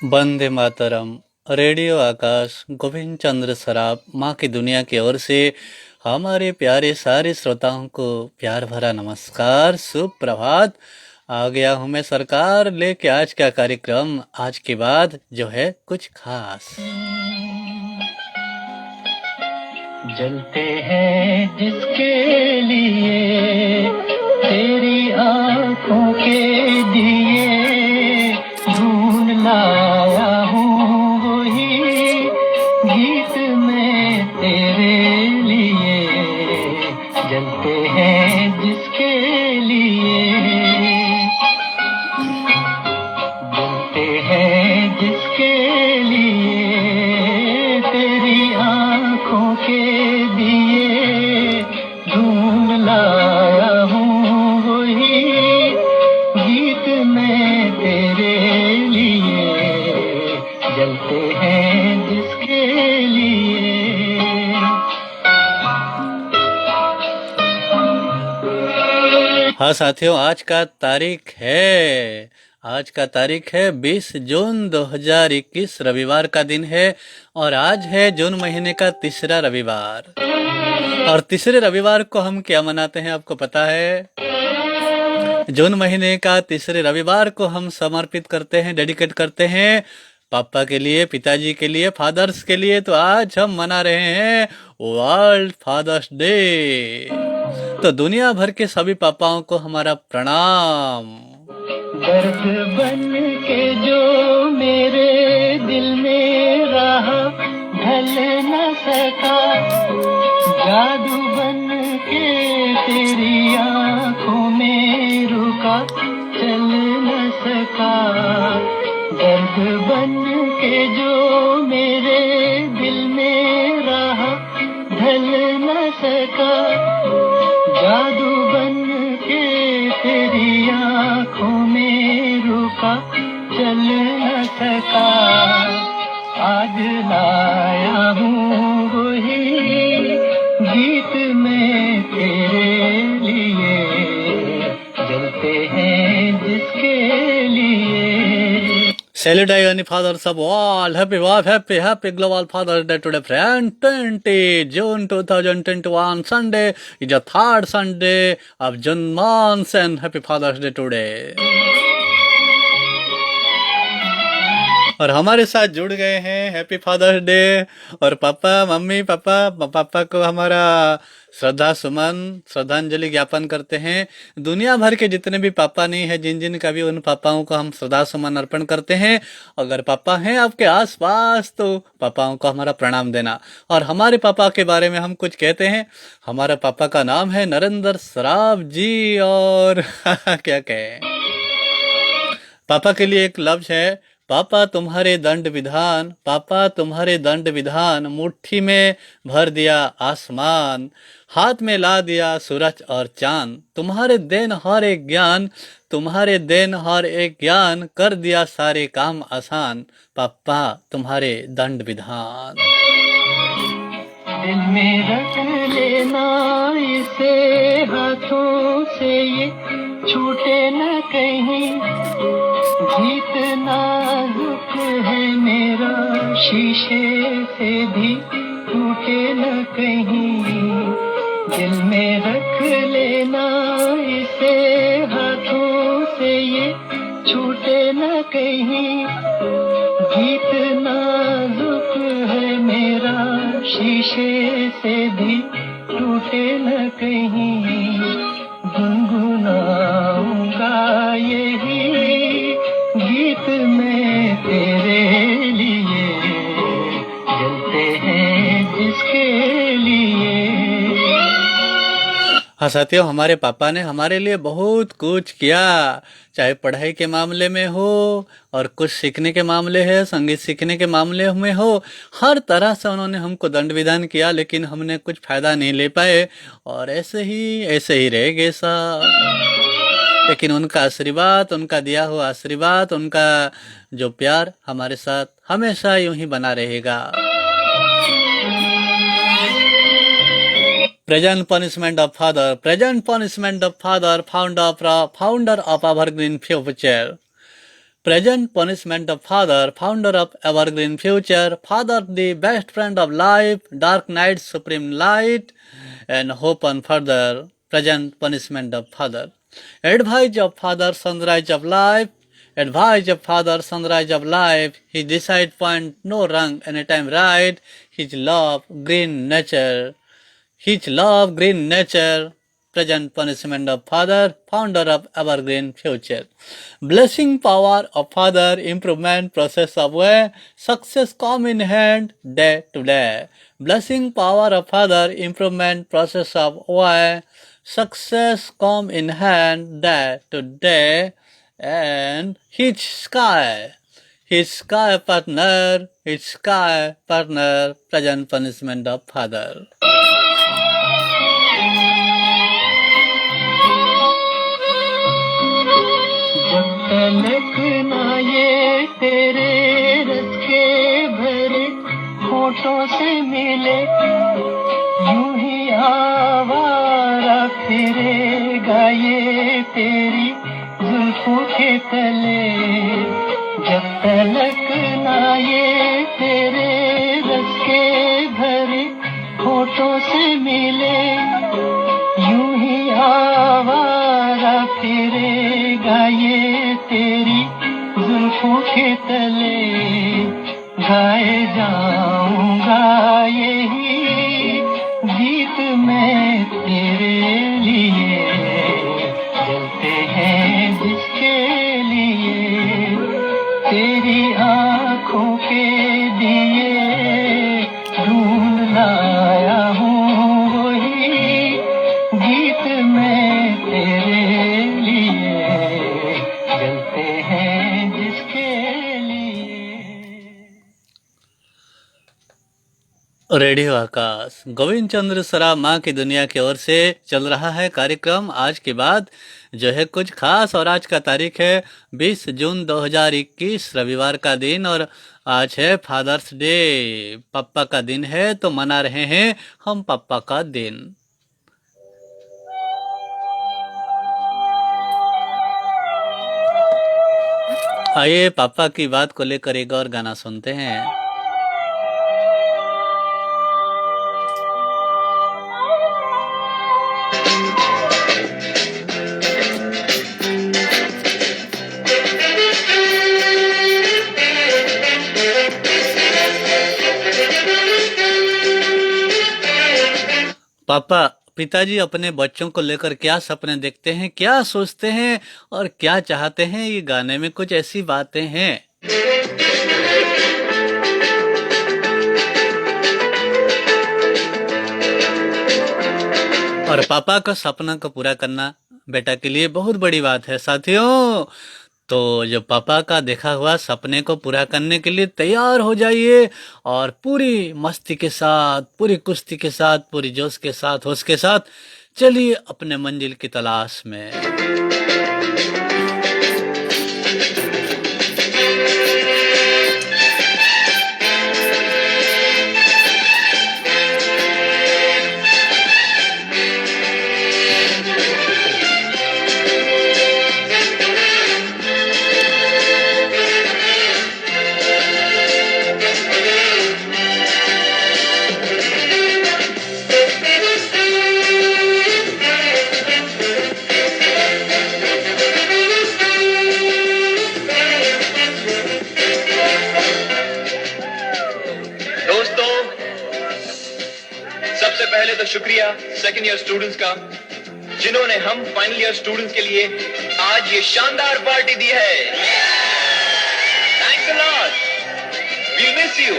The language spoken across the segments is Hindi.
वंदे मातरम। रेडियो आकाश गोविंद चंद्र सराफ माँ की दुनिया की ओर से हमारे प्यारे सारे श्रोताओं को प्यार भरा नमस्कार, सुप्रभात। आ गया हूँ मैं सरकार लेके आज का कार्यक्रम, आज के बाद जो है कुछ खास। जलते हैं जिसके लिए तेरी आंखों के दिए, ढूंढ लाया हूँ वही गीत में तेरे लिए। जलते हैं जिसके लिए, जलते हैं जिसके लिए तेरी आंखों के दिए, ढूंढ लाया हूँ वही गीत में तेरे लिए। जलते हैं जिसके लिए। हाँ साथियों, आज का तारीख है 20 जून 2021, रविवार का दिन है। और आज है जून महीने का तीसरा रविवार। और तीसरे रविवार को हम क्या मनाते हैं, आपको पता है? जून महीने का तीसरे रविवार को हम समर्पित करते हैं, डेडिकेट करते हैं पापा के लिए, पिताजी के लिए, फादर्स के लिए। तो आज हम मना रहे हैं वर्ल्ड फादर्स डे। तो दुनिया भर के सभी पापाओं को हमारा प्रणाम। दर्द बन के जो मेरे दिल में रहा, ढल न सका, जादू बन के तेरी आंखों में रुका, चल न सका। दर्द बन के जो मेरे दिल में रहा, ढल न सका, जादू बन के तेरी आंखों में रुका, चल न सका। आज लाया हूँ वही गीत में तेरे लिए। जलते हैं जिसके लिए। Salute any fathers of all. Happy Global Father's Day today, friend. 20 June 2021 Sunday is the third Sunday of June month, and Happy Father's Day today. और हमारे साथ जुड़ गए हैं हैप्पी फादर्स डे। और पापा को हमारा श्रद्धा सुमन, श्रद्धांजलि ज्ञापन करते हैं। दुनिया भर के जितने भी पापा नहीं है, जिन जिन का भी, उन पापाओं को हम श्रद्धा सुमन अर्पण करते हैं। अगर पापा हैं आपके आसपास तो पापाओं को हमारा प्रणाम देना। और हमारे पापा के बारे में हम कुछ कहते हैं। हमारे पापा का नाम है नरेंद्र सराफ जी। और क्या कहें, पापा के लिए एक लफ्ज है, पापा तुम्हारे दंड विधान, पापा तुम्हारे दंड विधान, मुट्ठी में भर दिया आसमान, हाथ में ला दिया सूरज और चांद, तुम्हारे देन हर एक ज्ञान, तुम्हारे देन हर एक ज्ञान, कर दिया सारे काम आसान, पापा तुम्हारे दंड विधान। दिल में रख लेना इसे, हाथों से ये छूटे न कहीं। गीत नाजुक है मेरा, शीशे से भी टूटे न कहीं। दिल में रख लेना इसे, हाथों से ये छूटे न कहीं। गीत नाजुक है मेरा, शीशे से भी टूटे न कहीं। गुनगुनाऊंगा यही गीत में तेरे लिए। जलते हैं जिसके लिए। हाँ साथियों, हमारे पापा ने हमारे लिए बहुत कुछ किया, चाहे पढ़ाई के मामले में हो, और कुछ सीखने के मामले है, संगीत सीखने के मामले में हो। हर तरह से उन्होंने हमको दंड विधान किया, लेकिन हमने कुछ फायदा नहीं ले पाए। और ऐसे ही रह गए साहब। लेकिन उनका आशीर्वाद, उनका दिया हुआ आशीर्वाद, उनका जो प्यार हमारे साथ हमेशा यूं ही बना रहेगा। Present punishment of father, founder of our green future. Present punishment of father, founder of evergreen future, father the best friend of life, dark night supreme light, and hope on further. Present punishment of father. Advice of father, sunrise of life. Advice of father, sunrise of life. His decide point, no wrong, anytime right. His love, green nature. His love, green nature, present punishment of father, founder of evergreen future. Blessing power of father, improvement process of way, success come in hand day to day. Blessing power of father, improvement process of way, success come in hand day to day. And his sky partner, present punishment of father. जब तलक ना ये तेरे रस के भरे होठों से मिले यूं ही आवारा फिरेगा ये तेरी जुल्फों के तले जब तलक ना ये तेरे रस के भरे होठों से मिले यूं ही आवारा फिरेगा ये तेरी जुल्फों के तले गाए जाऊंगा यही गीत मैं तेरे लिए जलते हैं जिसके लिए तेरी आंखों के दिए ढूंढ लाया हूँ वही गीत मैं तेरे लिए जलते हैं जिसके लिए रेडियो आकाश गोविंद चंद्र सराफ माँ की दुनिया की ओर से चल रहा है कार्यक्रम आज की बात जो है कुछ खास। और आज का तारीख है 20 जून 2021 रविवार का दिन और आज है फादर्स डे, पापा का दिन है तो मना रहे हैं हम पापा का दिन। आइए पापा की बात को लेकर एक और गाना सुनते हैं। पापा पिताजी अपने बच्चों को लेकर क्या सपने देखते हैं, क्या सोचते हैं और क्या चाहते हैं, ये गाने में कुछ ऐसी बातें हैं। और पापा का सपना को पूरा करना बेटा के लिए बहुत बड़ी बात है साथियों। तो जो पापा का देखा हुआ सपने को पूरा करने के लिए तैयार हो जाइए और पूरी मस्ती के साथ, पूरी कुश्ती के साथ, पूरी जोश के साथ, होश के साथ चलिए अपने मंजिल की तलाश में। शुक्रिया सेकेंड ईयर स्टूडेंट्स का जिन्होंने हम फाइनल ईयर स्टूडेंट्स के लिए आज ये शानदार पार्टी दी है। Thanks a lot, we miss you.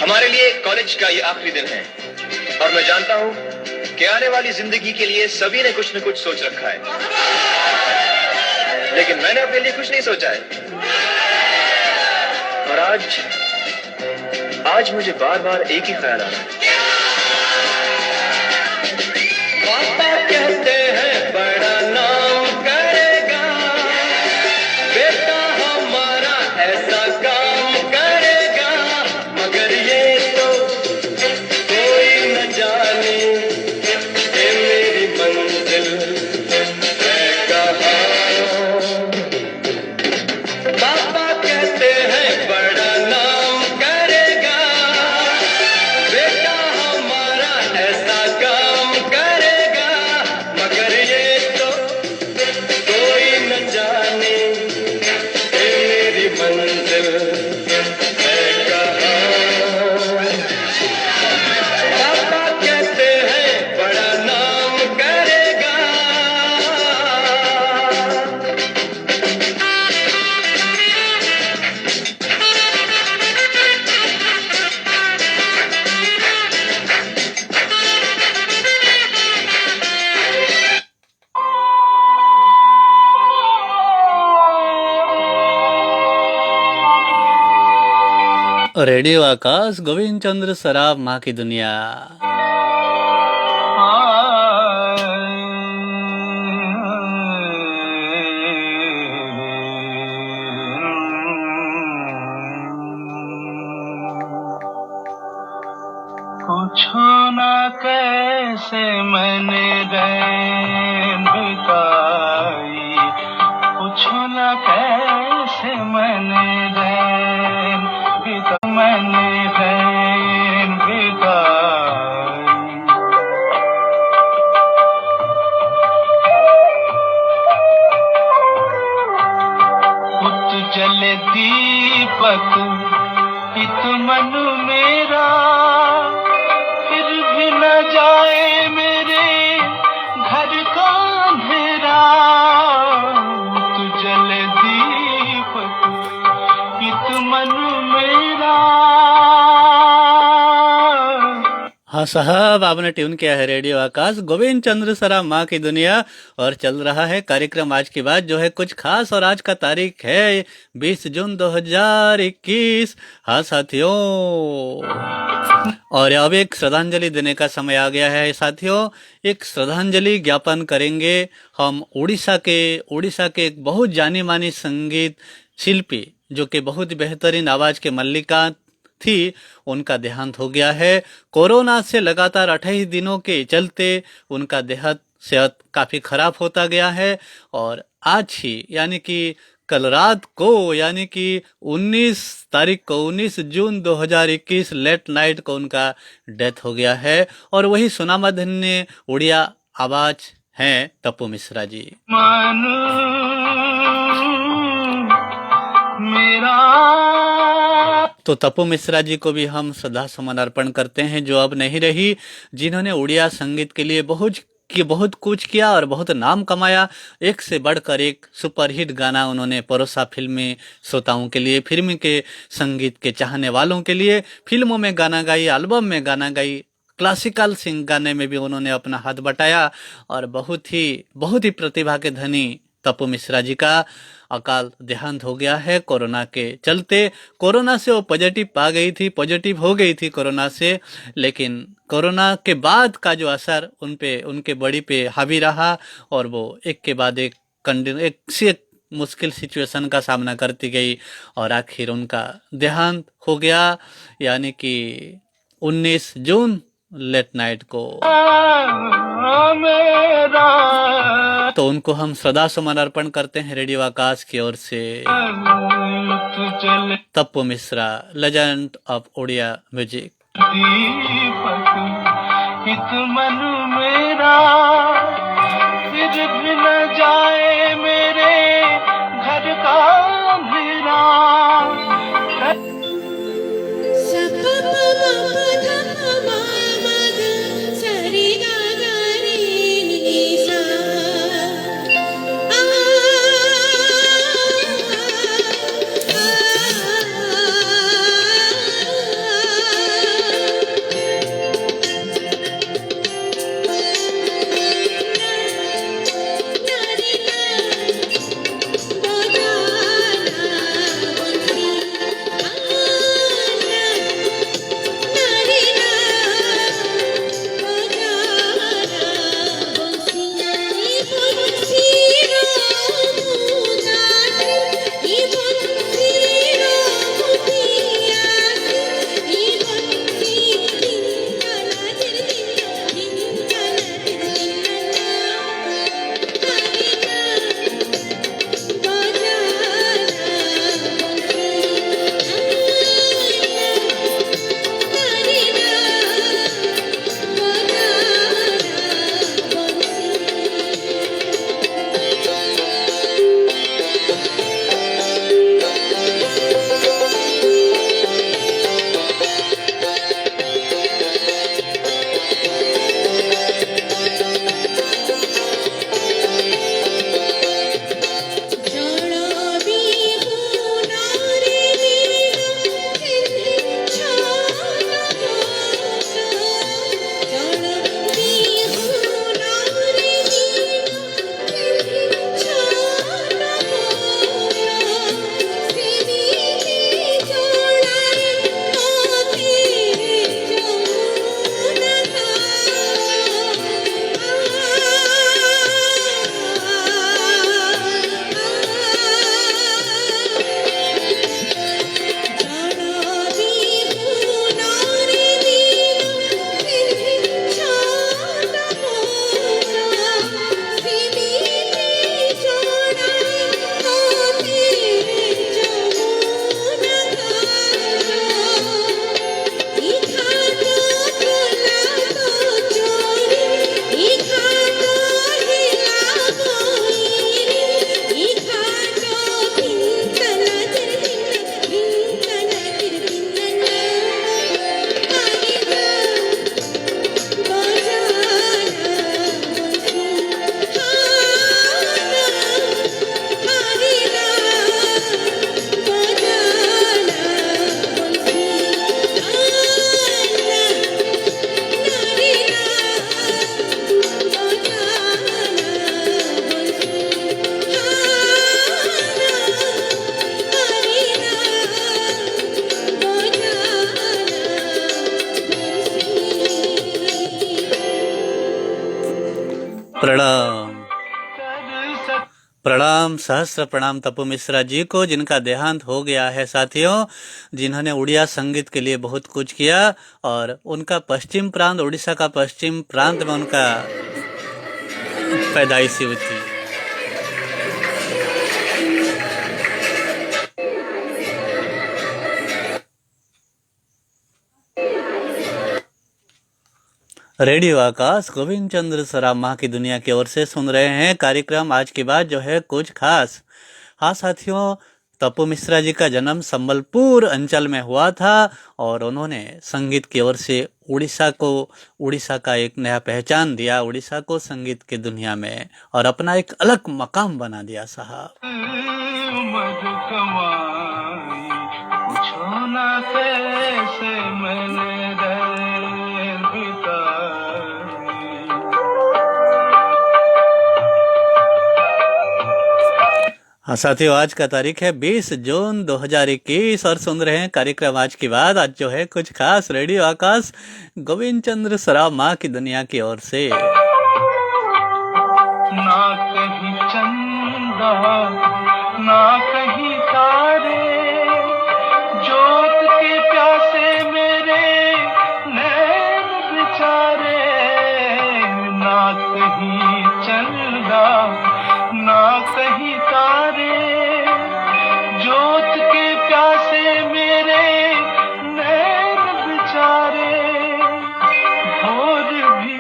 हमारे लिए कॉलेज का ये आखिरी दिन है और मैं जानता हूं कि आने वाली जिंदगी के लिए सभी ने कुछ न कुछ सोच रखा है, लेकिन मैंने अपने लिए कुछ नहीं सोचा है। और आज मुझे बार बार एक ही ख्याल आ रहा है। पापा कहते हैं बड़ा नाम करेगा, बेटा हमारा ऐसा काम करेगा, मगर ये तो कोई न जाने कि मेरी मंजिल है कहाँ। पापा कहते हैं बड़ा नाम करेगा, बेटा हमारा ऐसा काम करेगा, मगर ये तो कोई न जाने कि मेरी मंजिल है कहाँ। पापा कहते हैं बड़ा नाम करेगा। रेडियो आकाश, गोविंद चंद्र सराफ, माँ की दुनिया। पूछो ना कैसे मैंने रैन बिताई, पूछो ना कैसे मैंने रैन बिताई। पुत जले दीपक हित मन मेरा, फिर भी न जाए मेरे घर का अंधेरा। पुत जले दीपक हित मन मेरा। हाँ साहब, आपने ट्यून किया है रेडियो आकाश, गोविंद चंद्र सराफ, माँ की दुनिया। और चल रहा है कार्यक्रम आज की बात जो है कुछ खास, और आज का तारीख है 20 जून 2021। हाँ साथियों, और अब एक श्रद्धांजलि देने का समय आ गया है साथियों। एक श्रद्धांजलि ज्ञापन करेंगे हम उड़ीसा के एक बहुत जानी मानी संगीत शिल्पी, जो कि बहुत बेहतरीन आवाज के मल्लिका थी। उनका देहांत हो गया है। कोरोना से लगातार 28 दिनों के चलते उनका सेहत काफी खराब होता गया है, और आज ही यानी कि कल रात को, यानी कि 19 तारीख को, 19 जून 2021 लेट नाइट को उनका डेथ हो गया है। और वही सुनामधन्य उड़िया आवाज हैं तप्पू मिश्रा जी। मानो मेरा। तो तप्पू मिश्रा जी को भी हम श्रद्धा सुमन अर्पण करते हैं, जो अब नहीं रही, जिन्होंने उड़िया संगीत के लिए बहुत कुछ किया और बहुत नाम कमाया। एक से बढ़कर एक सुपरहिट गाना उन्होंने परोसा फिल्मी श्रोताओं के लिए, फिल्म के संगीत के चाहने वालों के लिए। फिल्मों में गाना गाई, एल्बम में गाना गाई, क्लासिकल सिंग गाने में भी उन्होंने अपना हाथ बटाया। और बहुत ही प्रतिभा के धनी तप्पू मिश्रा जी का अकाल देहांत हो गया है कोरोना के चलते। कोरोना से वो पॉजिटिव हो गई थी कोरोना से, लेकिन कोरोना के बाद का जो असर उनके बॉडी पे हावी रहा, और वो एक के बाद एक मुश्किल सिचुएशन का सामना करती गई, और आखिर उनका देहांत हो गया, यानी कि 19 जून लेट नाइट को। तो उनको हम श्रद्धा सुमन अर्पण करते हैं रेडियो आकाश की ओर से। Tapu Mishra, legend of Odia music. हित मन मेरा, फिर भी न जाए मेरे घर का अंधेरा। प्रणाम कर सक प्रणाम सहस्र प्रणाम तपु मिश्रा जी को, जिनका देहांत हो गया है साथियों, जिन्होंने उड़िया संगीत के लिए बहुत कुछ किया और उनका पश्चिम प्रांत, उड़ीसा का पश्चिम प्रांत में उनका पैदाइश हुई थी। रेडियो आकाश गोविंद चंद्र सराम माँ की दुनिया की ओर से सुन रहे हैं कार्यक्रम आज की बात जो है कुछ खास। हाँ साथियों, तपु मिश्रा जी का जन्म संबलपुर अंचल में हुआ था और उन्होंने संगीत की ओर से उड़ीसा का एक नया पहचान दिया, उड़ीसा को संगीत की दुनिया में, और अपना एक अलग मकाम बना दिया साहब। मद कमाई पूछो ना कैसे मैंने रैन बिताई। हाँ साथियों, आज का तारीख है 20 जून 2021 और सुन रहे हैं कार्यक्रम आज की बात। आज जो है कुछ खास रेडियो आकाश गोविंद चंद्र सराम माँ की दुनिया की ओर से। ना कहीं चंदा ना कहीं तारे, जोत के प्यासे मेरे नैन बेचारे। ना कहीं चंदा ना कहीं तारे, जोत के प्यासे मेरे नैन बेचारे। भोर भी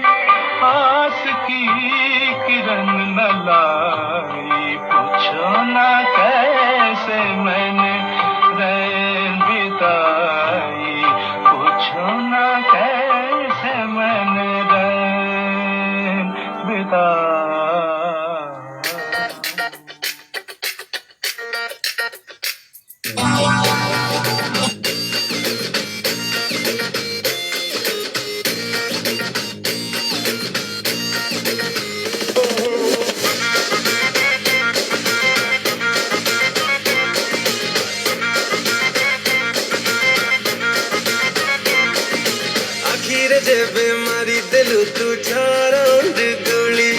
आस की किरण न लाई, पूछो ना कैसे मैंने रैन बिताई। पूछो ना कैसे मैंने रैन बिताई। आखिर जेबे मारी देलु तू छरंड गुली,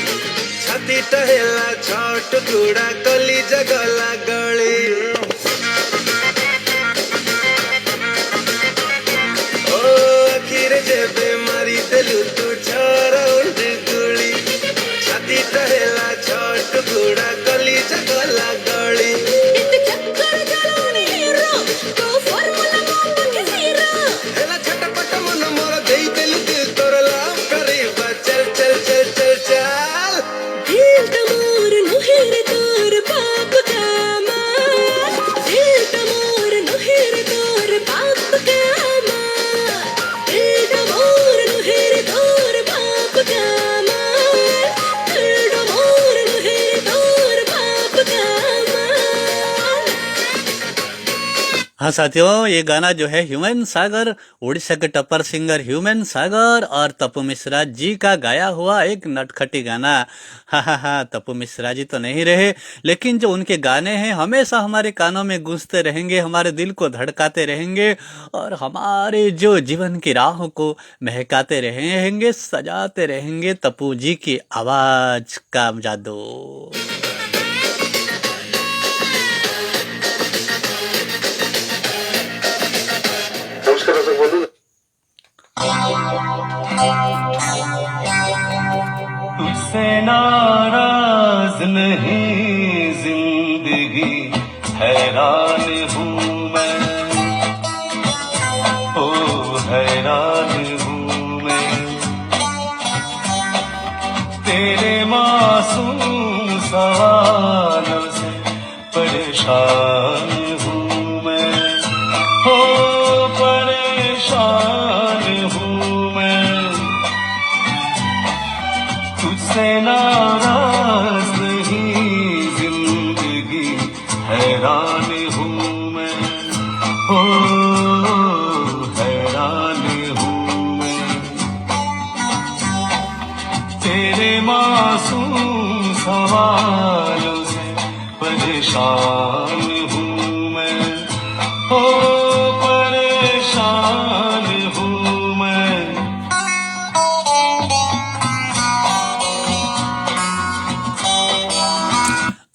छाती टहेला छट टुकुड़ा कली जगला गली। ओ आखिर जेबे मारी देलु तू छरंड गुली, छाती टहेला छट टुकुड़ा कली जगला गली। हेला छटपट मन मोर देई देलु दिल तोर लाभ करे बा। चल चल चल चल चल दिल तमोर नुहेर तोर बाप का मार, दिल तमोर नुहेर तोर बाप का मार, दिल तमोर नुहेर तोर बाप का मार, दिल तमोर नुहेर तोर बाप का मार। हाँ साथियों, ये गाना जो है ह्यूमन सागर, उड़ीसा के टप्पर सिंगर ह्यूमन सागर और तपु मिश्रा जी का गाया हुआ एक नटखटी गाना। हाँ, तपु मिश्रा जी तो नहीं रहे, लेकिन जो उनके गाने हैं हमेशा हमारे कानों में गूंजते रहेंगे, हमारे दिल को धड़काते रहेंगे और हमारे जो जीवन की राहों को महकाते रहेंगे, सजाते रहेंगे तपु जी की आवाज का जादू। तुझसे नाराज नहीं जिंदगी, हैरान हूँ मैं। ओ हैरान हूँ मैं, तेरे मासूम सवालों से परेशान हूँ मैं। हो परेशान हूँ मैं, तुझसे नाराज नहीं जिंदगी, हैरान हूँ मैं। हो हैरान हूँ मैं, तेरे मासूम सवालों से परेशान हूँ मैं। हो परेशान हूँ मैं।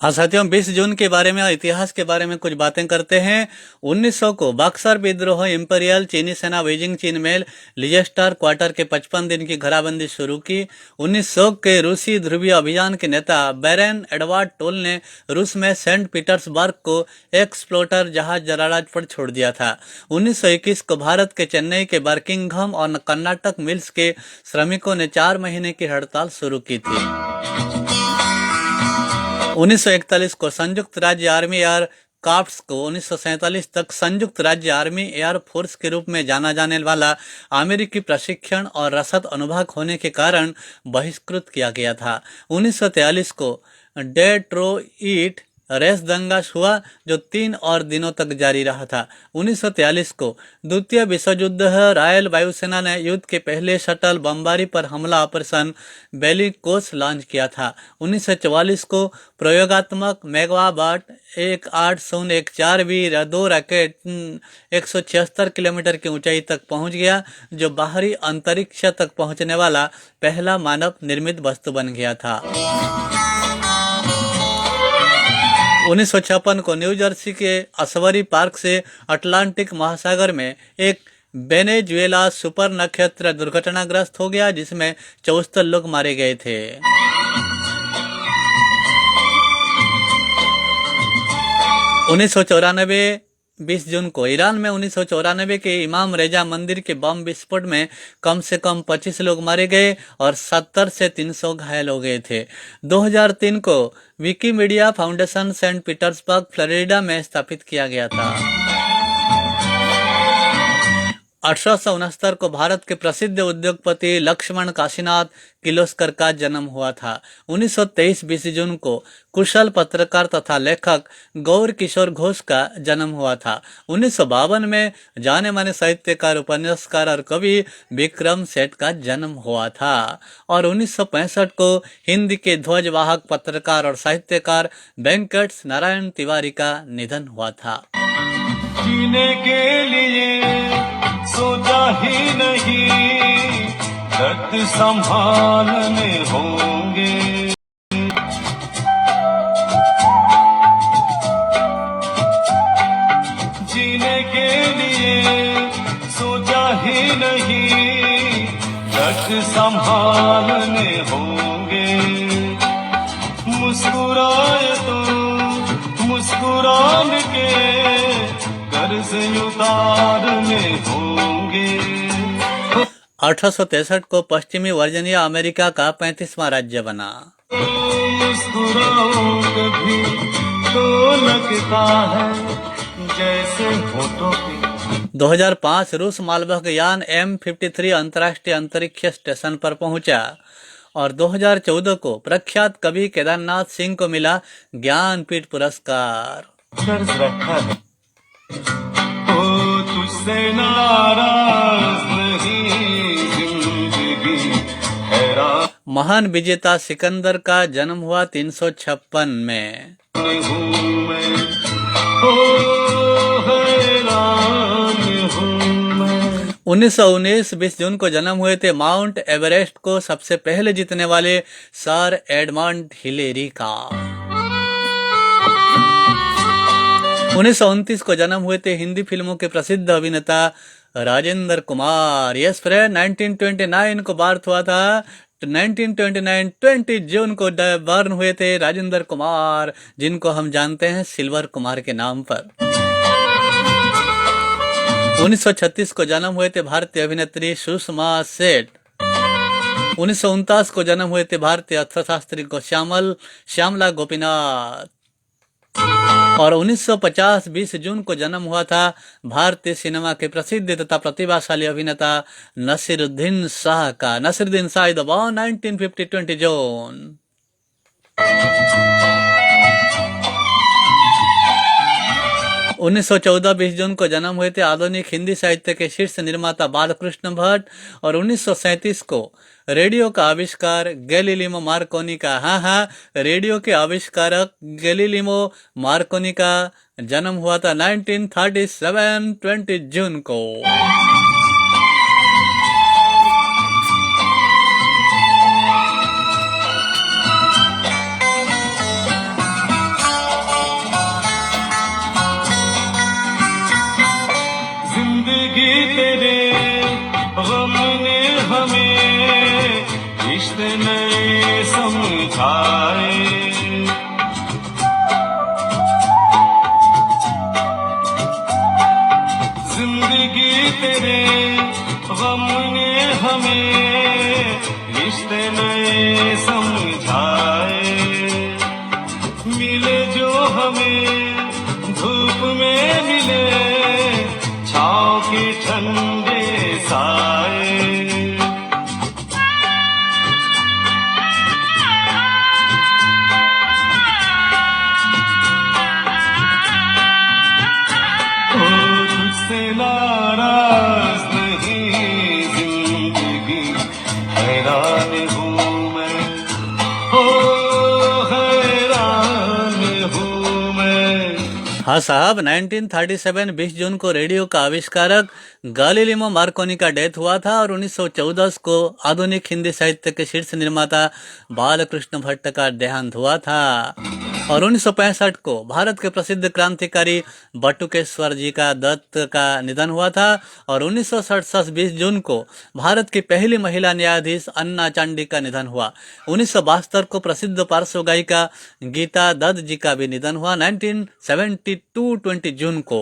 हाँ साथियों, 20 जून के बारे में, इतिहास के बारे में कुछ बातें करते हैं। 1900 को बक्सर विद्रोह, इंपीरियल चीनी सेना बीजिंग चीन में लिजेस्टर क्वार्टर के 55 दिन की घेराबंदी शुरू की। 1900 के रूसी ध्रुवीय अभियान के नेता बैरन एडवर्ड टोल ने रूस में सेंट पीटर्सबर्ग को एक्सप्लोटर जहाज जराराज पर छोड़ दिया था। 1921 को भारत के चेन्नई के बर्किंघम और कर्नाटक मिल्स के श्रमिकों ने 4 महीने की हड़ताल शुरू की थी। 1941 को संयुक्त राज्य आर्मी एयर काफ्ट्स को 1947 तक संयुक्त राज्य आर्मी एयर फोर्स के रूप में जाना जाने वाला अमेरिकी प्रशिक्षण और रसद अनुभाग होने के कारण बहिष्कृत किया गया था। 1943 को डेट्रोइट रेस दंगा हुआ जो 3 और दिनों तक जारी रहा था। 1943 को द्वितीय विश्व युद्ध, रॉयल वायुसेना ने युद्ध के पहले शटल बमबारी पर हमला ऑपरेशन बेलिकोस लॉन्च किया था। 1944 को प्रयोगात्मक मेगावाट 18014 2 रॉकेट 176 किलोमीटर की ऊंचाई तक पहुंच गया, जो बाहरी अंतरिक्ष तक पहुंचने वाला पहला मानव निर्मित वस्तु बन गया था। 1956 को न्यू जर्सी के अस्वरी पार्क से अटलांटिक महासागर में एक वेनेजुएला सुपर नक्षत्र दुर्घटनाग्रस्त हो गया, जिसमें 74 लोग मारे गए थे। 1994 20 जून को ईरान में 1994 के इमाम रेजा मंदिर के बम विस्फोट में कम से कम 25 लोग मारे गए और 70 से 300 घायल हो गए थे। 2003 को Wikimedia Foundation Saint Petersburg, Florida में स्थापित किया गया था। 1869 को भारत के प्रसिद्ध उद्योगपति लक्ष्मण काशीनाथ किर्लोस्कर का जन्म हुआ था। 1923 20 जून को कुशल पत्रकार तथा लेखक गौर किशोर घोष का जन्म हुआ था। 1952 में जाने माने साहित्यकार, उपन्यासकार और कवि विक्रम सेठ का जन्म हुआ था। और 1965 को हिंदी के ध्वजवाहक पत्रकार और साहित्यकार वेंकट नारायण तिवारी का निधन हुआ था। जीने के लिए सोचा ही नहीं, दर्द संभालने होंगे। जीने के लिए सोचा ही नहीं, दर्द संभालने होंगे। मुस्कुराए तो मुस्कुराने के कर्ज उतारने होंगे। 1863 को पश्चिमी वर्जीनिया अमेरिका का 35वां राज्य बना। मुस्कुराओ कभी तो लगता है जैसे होठों पे। 2005 रूस मालवह यान M53 अंतर्राष्ट्रीय अंतरिक्ष स्टेशन पर पहुंचा। और 2014 को प्रख्यात कवि केदारनाथ सिंह को मिला ज्ञानपीठ पुरस्कार। कर्ज रखा है ओ तुझसे नाराज नहीं, जिंदगी हैरान महान विजेता सिकंदर का जन्म हुआ 356 में। हूँ मैं, ओ हैरान हूँ मैं। 1919 20 जून को जन्म हुए थे माउंट एवरेस्ट को सबसे पहले जीतने वाले सर एडमंड हिलेरी का। 1929 को जन्म हुए थे हिंदी फिल्मों के प्रसिद्ध अभिनेता राजेंद्र कुमार। यस फ्रेंड, 1929 को बर्थ हुआ था। 1929 20 जून को बर्न हुए थे राजेंद्र कुमार, जिनको हम जानते हैं सिल्वर कुमार के नाम पर। 1936 को जन्म हुए थे भारतीय अभिनेत्री सुषमा सेठ। 1949 को जन्म हुए थे भारतीय अर्थशास्त्री को श्यामला गोपीनाथ। और 1950 20 जून को जन्म हुआ था भारतीय सिनेमा के प्रसिद्ध तथा प्रतिभाशाली अभिनेता नसीरुद्दीन शाह का। नसीरुद्दीन शाह इज बॉर्न 1950 20 जून। 1914 20 जून को जन्म हुए थे आधुनिक हिंदी साहित्य के शीर्ष निर्माता बालकृष्ण भट्ट। और 1937 को रेडियो का आविष्कार गैलीलियो मार्कोनी का, हाँ, रेडियो के आविष्कारक गैलीलियो मार्कोनी का जन्म हुआ था 1937 20 जून को। तेरे गम ने हमें रिश्ते नए समझाए। जिंदगी तेरे गम ने हमें रिश्ते नए समझाए। मिले जो हमें धूप में मिले छाँव के ठंडे साए। ओ तुझसे नाराज नहीं जिंदगी हैरान हूँ मैं। ओ हैरान हूँ मैं। हाँ साहब, 1937 20 जून को रेडियो का आविष्कारक गालीलियो मार्कोनी का डेथ हुआ था और 1914 को आधुनिक हिंदी साहित्य के शीर्ष निर्माता बालकृष्ण भट्ट का देहांत हुआ था। और 1965 को भारत के प्रसिद्ध क्रांतिकारी बटुकेश्वर जी का दत्त का निधन हुआ था। और 1967 20 जून को भारत की पहली महिला न्यायाधीश अन्ना चांडी का निधन हुआ। 1972 को प्रसिद्ध पार्श्व गायिका गीता दत्त जी का भी निधन हुआ 1972 20 जून को।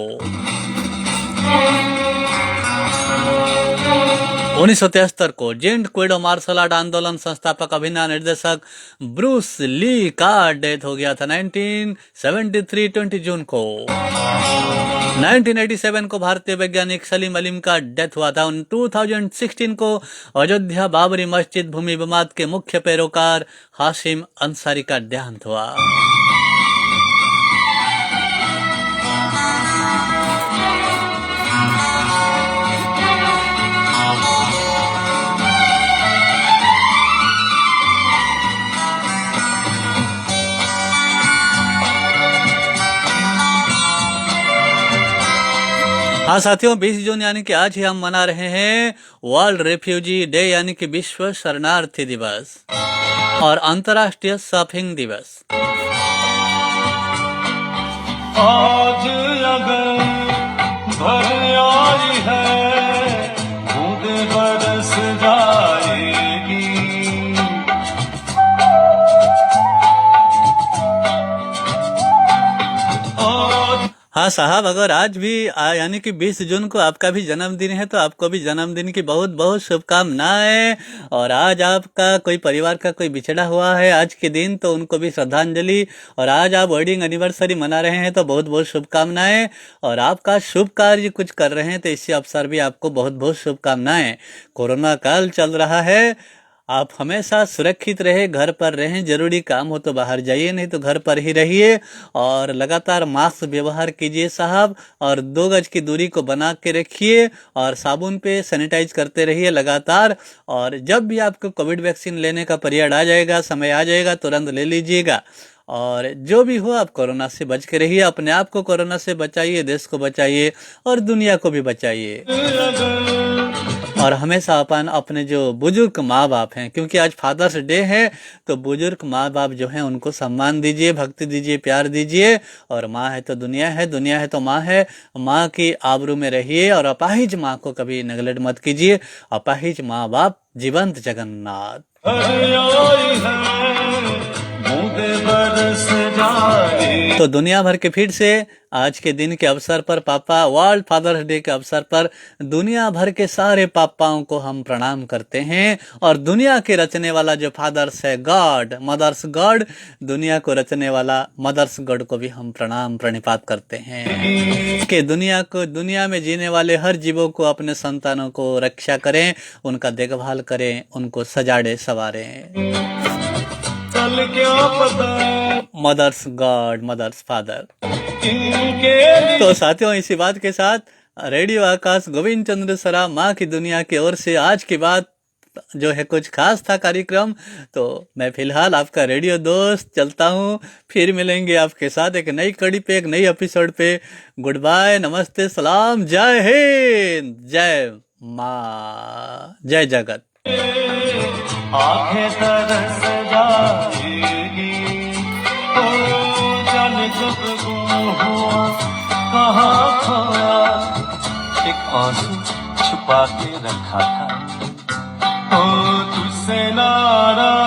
1973 को जेंट क्वेडो मार्शल आर्ट आंदोलन संस्थापक अभिनय निर्देशक ब्रूस ली का डेथ हो गया था 1973 20 जून को। 1987 को भारतीय वैज्ञानिक सलीम अलीम का डेथ हुआ था। 2016 को अयोध्या बाबरी मस्जिद भूमि विवाद के मुख्य पैरोकार हाशिम अंसारी का देहांत हुआ। हाँ साथियों, 20 जून यानी कि आज ही हम मना रहे हैं वर्ल्ड रेफ्यूजी डे यानी कि विश्व शरणार्थी दिवस और अंतर्राष्ट्रीय सर्फिंग दिवस। आज अगर भर आई है बूंदे बरस जाएगी। हाँ साहब, अगर आज भी यानी कि 20 जून को आपका भी जन्मदिन है तो आपको भी जन्मदिन की बहुत बहुत शुभकामनाएं। और आज आपका कोई परिवार का कोई बिछड़ा हुआ है आज के दिन तो उनको भी श्रद्धांजलि। और आज आप वेडिंग एनिवर्सरी मना रहे हैं तो बहुत बहुत शुभकामनाएं। और आपका शुभ कार्य कुछ कर रहे हैं तो इसी अवसर भी आपको बहुत बहुत शुभकामनाएं। कोरोना काल चल रहा है, आप हमेशा सुरक्षित रहे, घर पर रहें। जरूरी काम हो तो बाहर जाइए, नहीं तो घर पर ही रहिए। और लगातार मास्क व्यवहार कीजिए साहब, और 2 गज की दूरी को बना के रखिए और साबुन पे सैनिटाइज करते रहिए लगातार। और जब भी आपको कोविड वैक्सीन लेने का पीरियड आ जाएगा, समय आ जाएगा, तुरंत ले लीजिएगा। और जो भी हो आप कोरोना से बच के रहिए, अपने आप को कोरोना से बचाइए, देश को बचाइए और दुनिया को भी बचाइए। और हमेशा अपने जो बुजुर्ग माँ बाप हैं, क्योंकि आज फादर्स डे है, तो बुजुर्ग माँ बाप जो हैं उनको सम्मान दीजिए, भक्ति दीजिए, प्यार दीजिए। और माँ है तो दुनिया है, दुनिया है तो माँ है। माँ की आबरू में रहिए और अपाहिज माँ को कभी नेगलेक्ट मत कीजिए। अपाहिज माँ बाप जीवंत जगन्नाथ। तो दुनिया भर के फिर से आज के दिन के अवसर पर पापा वर्ल्ड फादर्स डे के अवसर पर दुनिया भर के सारे पापाओं को हम प्रणाम करते हैं। और दुनिया के रचने वाला जो फादर्स है गॉड, मदर्स गॉड, दुनिया को रचने वाला मदर्स गॉड को भी हम प्रणाम प्रणिपात करते हैं कि दुनिया में जीने वाले हर जीवों को, अपने संतानों को रक्षा करें, उनका देखभाल करें, उनको सजाड़े संवारें। Mother's god, mother's father. तो साथियों, इसी बात के साथ रेडियो आकाश गोविंद चंद्र सरा माँ की दुनिया की ओर से आज की बात जो है कुछ खास था कार्यक्रम। तो मैं फिलहाल आपका रेडियो दोस्त चलता हूँ, फिर मिलेंगे आपके साथ एक नई कड़ी पे, एक नई एपिसोड पे। गुड बाय, नमस्ते, सलाम, जय हिंद, जय माँ, जय जगत। आंखें तरस जाएगी, ओ जाने कब गुम हुआ, कहाँ खोया एक आंसू छुपा के रखा था। ओ तुझसे नाराज